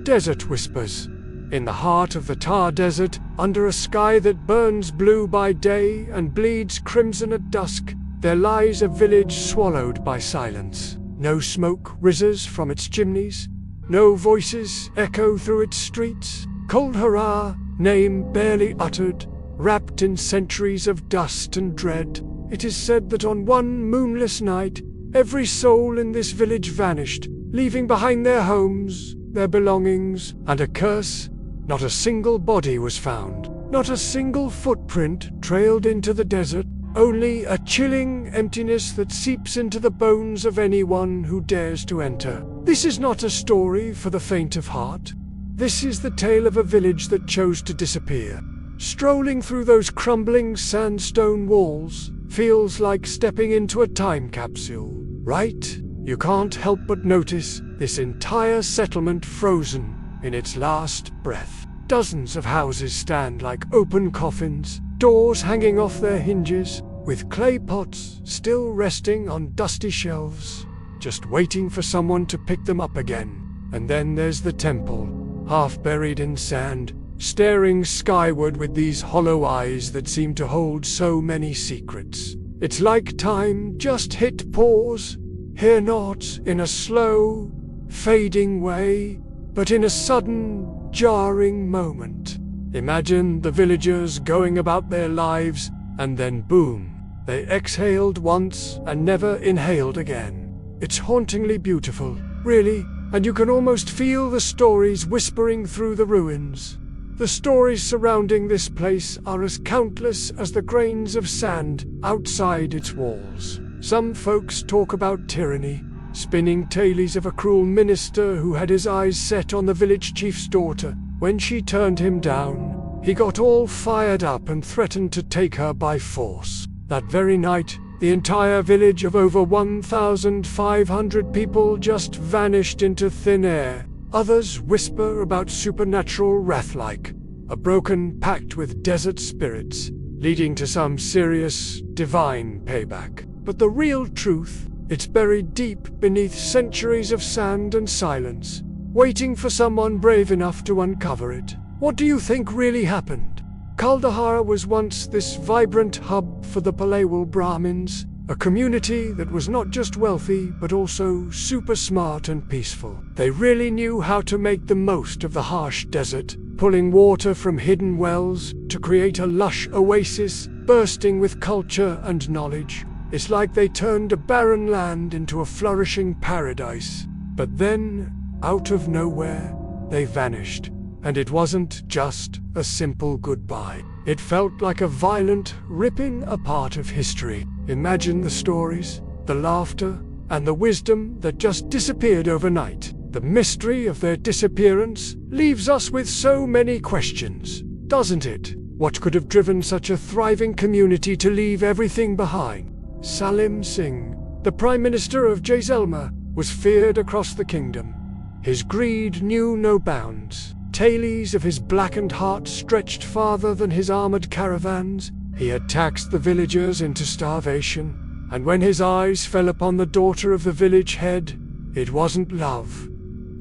Desert Whispers. In the heart of the Tar Desert, under a sky that burns blue by day and bleeds crimson at dusk, there lies a village swallowed by silence. No smoke rises from its chimneys, no voices echo through its streets. Kuldhara, name barely uttered, wrapped in centuries of dust and dread. It is said that on one moonless night, every soul in this village vanished, leaving behind their homes, their belongings, and a curse. Not a single body was found. Not a single footprint trailed into the desert. Only a chilling emptiness that seeps into the bones of anyone who dares to enter. This is not a story for the faint of heart. This is the tale of a village that chose to disappear. Strolling through those crumbling sandstone walls feels like stepping into a time capsule, right? You can't help but notice this entire settlement frozen in its last breath. Dozens of houses stand like open coffins, doors hanging off their hinges, with clay pots still resting on dusty shelves, just waiting for someone to pick them up again. And then there's the temple, half buried in sand, staring skyward with these hollow eyes that seem to hold so many secrets. It's like time just hit pause, here not in a slow, fading way, but in a sudden, jarring moment. Imagine the villagers going about their lives, and then boom, they exhaled once and never inhaled again. It's hauntingly beautiful, really, and you can almost feel the stories whispering through the ruins. The stories surrounding this place are as countless as the grains of sand outside its walls. Some folks talk about tyranny, spinning tales of a cruel minister who had his eyes set on the village chief's daughter. When she turned him down, he got all fired up and threatened to take her by force. That very night, the entire village of over 1,500 people just vanished into thin air. Others whisper about supernatural wrath, like a broken pact with desert spirits, leading to some serious, divine payback. But the real truth, it's buried deep beneath centuries of sand and silence, waiting for someone brave enough to uncover it. What do you think really happened? Kuldhara was once this vibrant hub for the Palewal Brahmins, a community that was not just wealthy but also super smart and peaceful. They really knew how to make the most of the harsh desert, pulling water from hidden wells to create a lush oasis bursting with culture and knowledge. It's like they turned a barren land into a flourishing paradise. But then, out of nowhere, they vanished. And it wasn't just a simple goodbye. It felt like a violent ripping apart of history. Imagine the stories, the laughter, and the wisdom that just disappeared overnight. The mystery of their disappearance leaves us with so many questions, doesn't it? What could have driven such a thriving community to leave everything behind? Salim Singh, the Prime Minister of Jaisalmer, was feared across the kingdom. His greed knew no bounds. Tales of his blackened heart stretched farther than his armored caravans. He had taxed the villagers into starvation, and when his eyes fell upon the daughter of the village head, it wasn't love,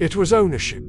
it was ownership,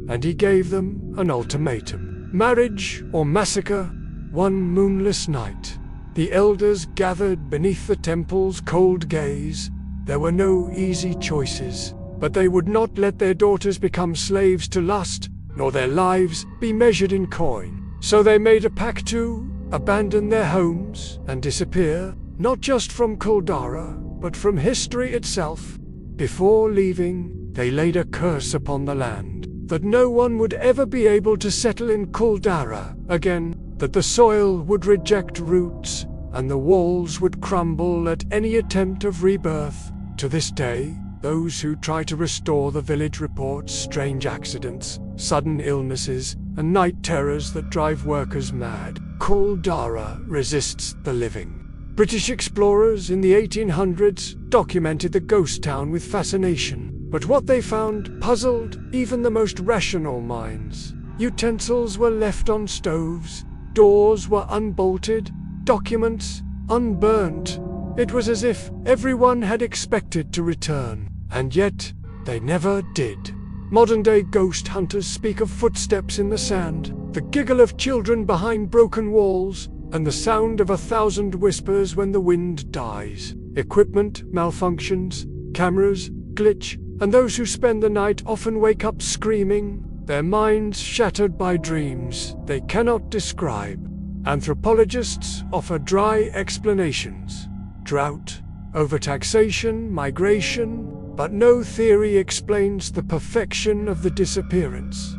and he gave them an ultimatum. Marriage or massacre. One moonless night, the elders gathered beneath the temple's cold gaze. There were no easy choices, but they would not let their daughters become slaves to lust, nor their lives be measured in coin. So they made a pact to abandon their homes and disappear, not just from Kuldhara, but from history itself. Before leaving, they laid a curse upon the land, that no one would ever be able to settle in Kuldhara again, that the soil would reject roots, and the walls would crumble at any attempt of rebirth. To this day, those who try to restore the village report strange accidents, sudden illnesses, and night terrors that drive workers mad. Kuldhara resists the living. British explorers in the 1800s documented the ghost town with fascination, but what they found puzzled even the most rational minds. Utensils were left on stoves, doors were unbolted, documents unburnt. It was as if everyone had expected to return, and yet they never did. Modern-day ghost hunters speak of footsteps in the sand, the giggle of children behind broken walls, and the sound of 1,000 whispers when the wind dies. Equipment malfunctions, cameras glitch, and those who spend the night often wake up screaming, their minds shattered by dreams they cannot describe. Anthropologists offer dry explanations: drought, overtaxation, migration, but no theory explains the perfection of the disappearance.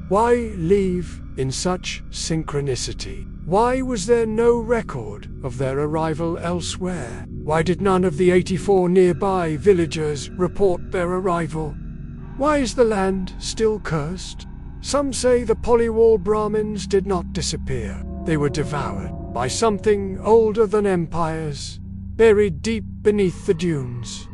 Why leave in such synchronicity? Why was there no record of their arrival elsewhere? Why did none of the 84 nearby villagers report their arrival? Why is the land still cursed? Some say the Polywall Brahmins did not disappear. They were devoured by something older than empires, buried deep beneath the dunes.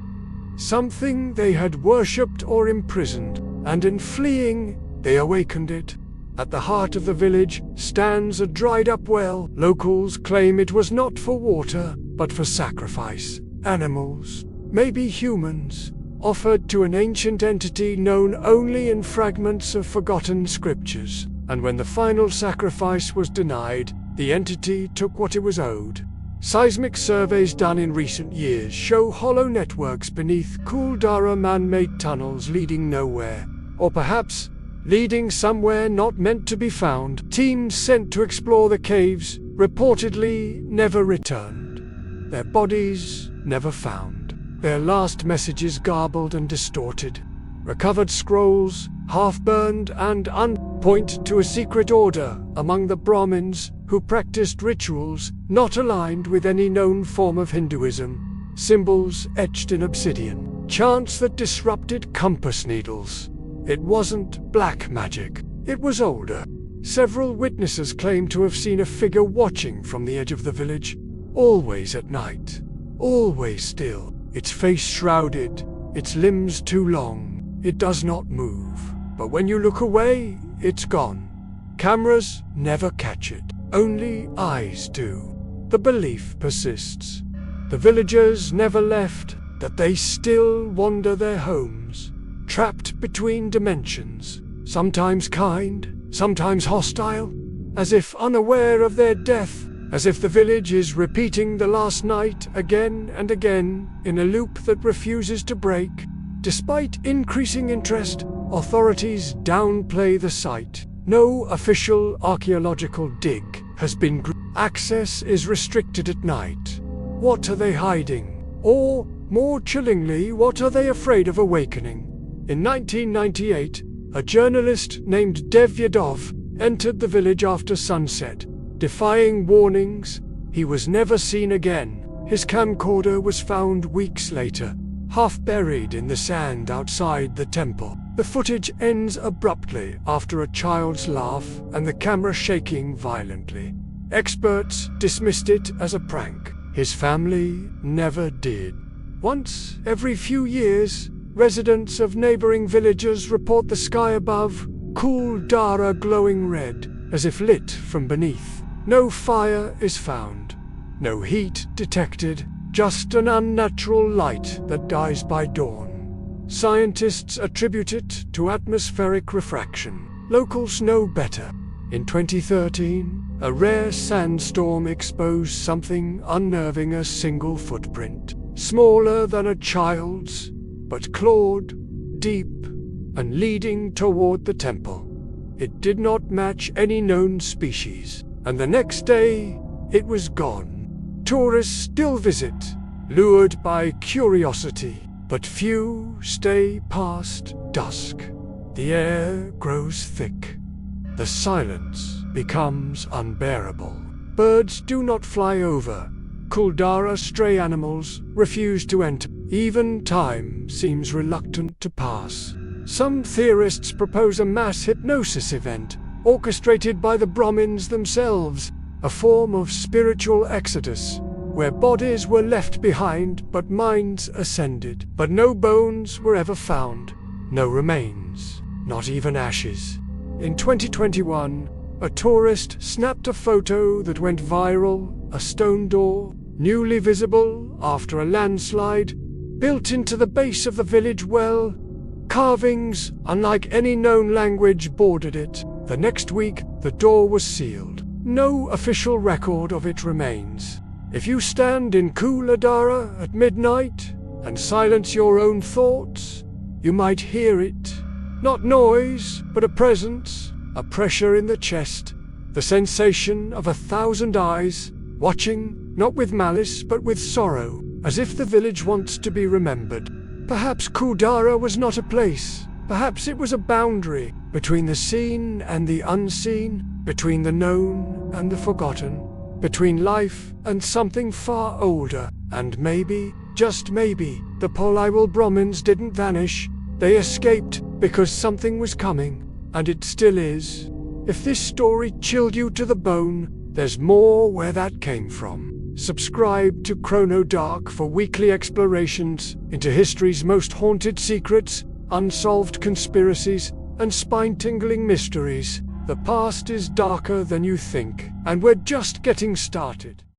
Something they had worshipped or imprisoned, and in fleeing, they awakened it. At the heart of the village stands a dried-up well. Locals claim it was not for water, but for sacrifice. Animals, maybe humans, offered to an ancient entity known only in fragments of forgotten scriptures. And when the final sacrifice was denied, the entity took what it was owed. Seismic surveys done in recent years show hollow networks beneath Kuldhara man-made tunnels leading nowhere, or perhaps leading somewhere not meant to be found. Teams sent to explore the caves reportedly never returned. Their bodies never found. Their last messages garbled and distorted. Recovered scrolls, half-burned and point to a secret order among the Brahmins who practiced rituals not aligned with any known form of Hinduism. Symbols etched in obsidian, chants that disrupted compass needles. It wasn't black magic. It was older. Several witnesses claim to have seen a figure watching from the edge of the village, always at night, always still, its face shrouded, its limbs too long. It does not move, but when you look away, it's gone. Cameras never catch it, only eyes do. The belief persists. The villagers never left, that they still wander their homes, trapped between dimensions, sometimes kind, sometimes hostile, as if unaware of their death, as if the village is repeating the last night again and again in a loop that refuses to break. Despite increasing interest, authorities downplay the site. No official archaeological dig has been access is restricted at night. What are they hiding? Or, more chillingly, what are they afraid of awakening? In 1998, a journalist named Dev Yadov entered the village after sunset. Defying warnings, he was never seen again. His camcorder was found weeks later, half buried in the sand outside the temple. The footage ends abruptly after a child's laugh and the camera shaking violently. Experts dismissed it as a prank. His family never did. Once every few years, residents of neighboring villages report the sky above Kuldhara glowing red, as if lit from beneath. No fire is found, no heat detected, just an unnatural light that dies by dawn. Scientists attribute it to atmospheric refraction. Locals know better. In 2013, a rare sandstorm exposed something unnerving: a single footprint, smaller than a child's, but clawed, deep, and leading toward the temple. It did not match any known species, and the next day, it was gone. Tourists still visit, lured by curiosity, but few stay past dusk. The air grows thick. The silence becomes unbearable. Birds do not fly over. Kuldhara stray animals refuse to enter. Even time seems reluctant to pass. Some theorists propose a mass hypnosis event, orchestrated by the Brahmins themselves, a form of spiritual exodus, where bodies were left behind but minds ascended. But no bones were ever found, no remains, not even ashes. In 2021, a tourist snapped a photo that went viral: a stone door, newly visible after a landslide, built into the base of the village well, carvings, unlike any known language, bordered it. The next week, the door was sealed. No official record of it remains. If you stand in Kuldhara at midnight and silence your own thoughts, you might hear it. Not noise, but a presence, a pressure in the chest, the sensation of 1,000 eyes, watching, not with malice but with sorrow, as if the village wants to be remembered. Perhaps Kuldhara was not a place. Perhaps it was a boundary between the seen and the unseen, between the known and the forgotten, between life and something far older. And maybe, just maybe, the Polywal Brahmins didn't vanish. They escaped because something was coming, and it still is. If this story chilled you to the bone, there's more where that came from. Subscribe to Chrono Dark for weekly explorations into history's most haunted secrets, unsolved conspiracies, and spine-tingling mysteries. The past is darker than you think, and we're just getting started.